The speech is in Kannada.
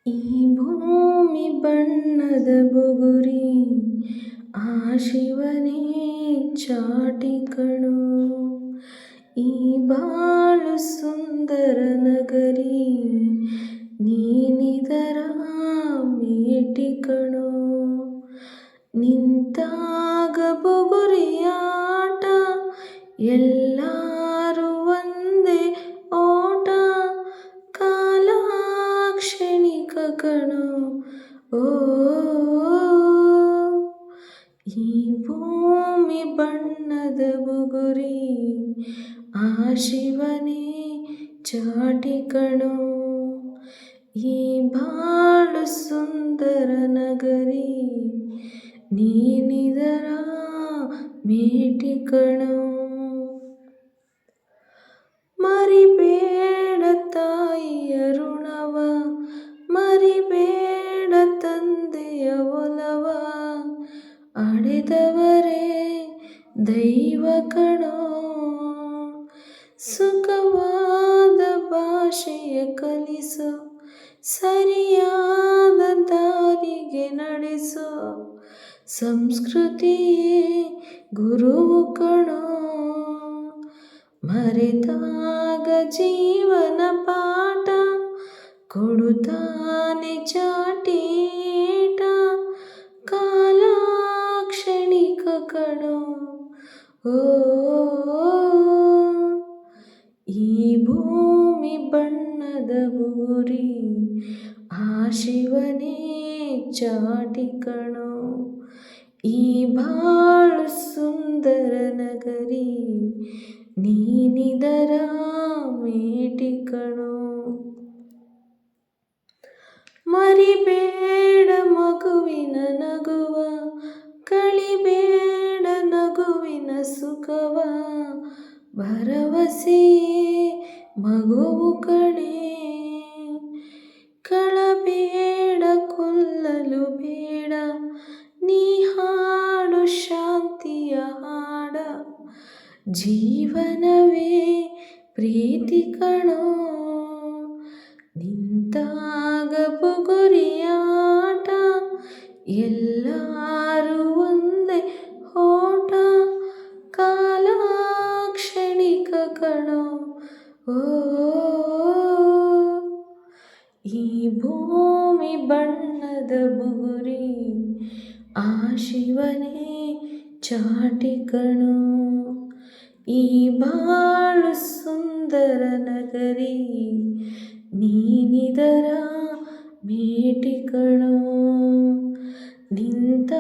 ಈ ಭೂಮಿ ಬಣ್ಣದ ಬುಗುರಿ ಆ ಶಿವನೇ ಚಾಟಿ ಕಣೋ. ಈ ಬಾಳು ಸುಂದರ ನಗರಿ ನೀನಿದರ ಮೇಟಿ ಕಣೋ. ನಿಂತಾಗ ಬುಗುರಿಯಾಟ ಎಲ್ಲರೂ ಒಂದೇ ಓಟ. ಕಾಲ ಕ್ಷಣಿಕ ಕಣೋ. ಓ ಈ ಭೂಮಿ ಬಣ್ಣದ ಬುಗುರಿ ಆ ಶಿವನೇ ಚಾಟಿ ಕಣೋ. ಈ ಬಾಳು ಸುಂದರ ನಗರಿ ನೀನಿದರ ಮೇಟಿ ಕಣೋ. ಮರಿಬೇಡ ತಾಯಿಯ ಋಣವ, ಮರಿಬೇಡ ತಂದೆಯ ಒಲವ. ಅಡೆದವರೇ ದೈವ ಕಣೋ. ಸುಖವಾದ ಭಾಷೆಯ ಕಲಿಸೋ, ಸರಿಯಾದ ದಾರಿಗೆ ನಡೆಸೋ. ಸಂಸ್ಕೃತಿಯೇ ಗುರುವು ಕಣೋ. ಮರೆತಾಗ ಜೀವನ ಪಾಠ ಕೊಡುತ್ತಾನೆ ಚಾಟೀಟ. ಕಾಲ ಕ್ಷಣಿಕ ಕಣೋ. ಓ ಈ ಭೂಮಿ ಬಣ್ಣದ ಬುಗುರಿ ಆ ಶಿವನೇ ಚಾಟಿ ಕಣೋ. ಈ ಬಾಳು ಸುಂದರ ನಗರಿ ನೀನಿದರ ಮೇಟಿ ಕಣೋ. ಮರಿಬೇಡ ಮಗುವಿನ ನಗುವ, ಕಳಿಬೇಡ ನಗುವಿನ ಸುಖವ. ಭರವಸೆಯೇ ಮಗುವು ಕಣೆ. ಕಳಬೇಡ ಕೊಲ್ಲಲು ಬೇಡ, ನೀ ಹಾಡು ಶಾಂತಿಯ ಹಾಡ. ಜೀವನವೇ ಪ್ರೀತಿ ಕಣೋ. ನಿಂತಾಗ ಬುಗುರಿಯಾಟ ಎಲ್ಲರೂ ಒಂದೇ ಓಟ. ಕಾಲ ಕ್ಷಣಿಕ ಕಣೋ. ಓ ಈ ಭೂಮಿ ಬಣ್ಣದ ಬುಗುರಿ ಆ ಶಿವನೇ ಚಾಟಿ ಕಣೋ. ಈ ಬಾಳು ಸುಂದರ ನಗರಿ ನೀನಿದರ ಮೇಟಿ ಕಣೋ. ನಿಂತ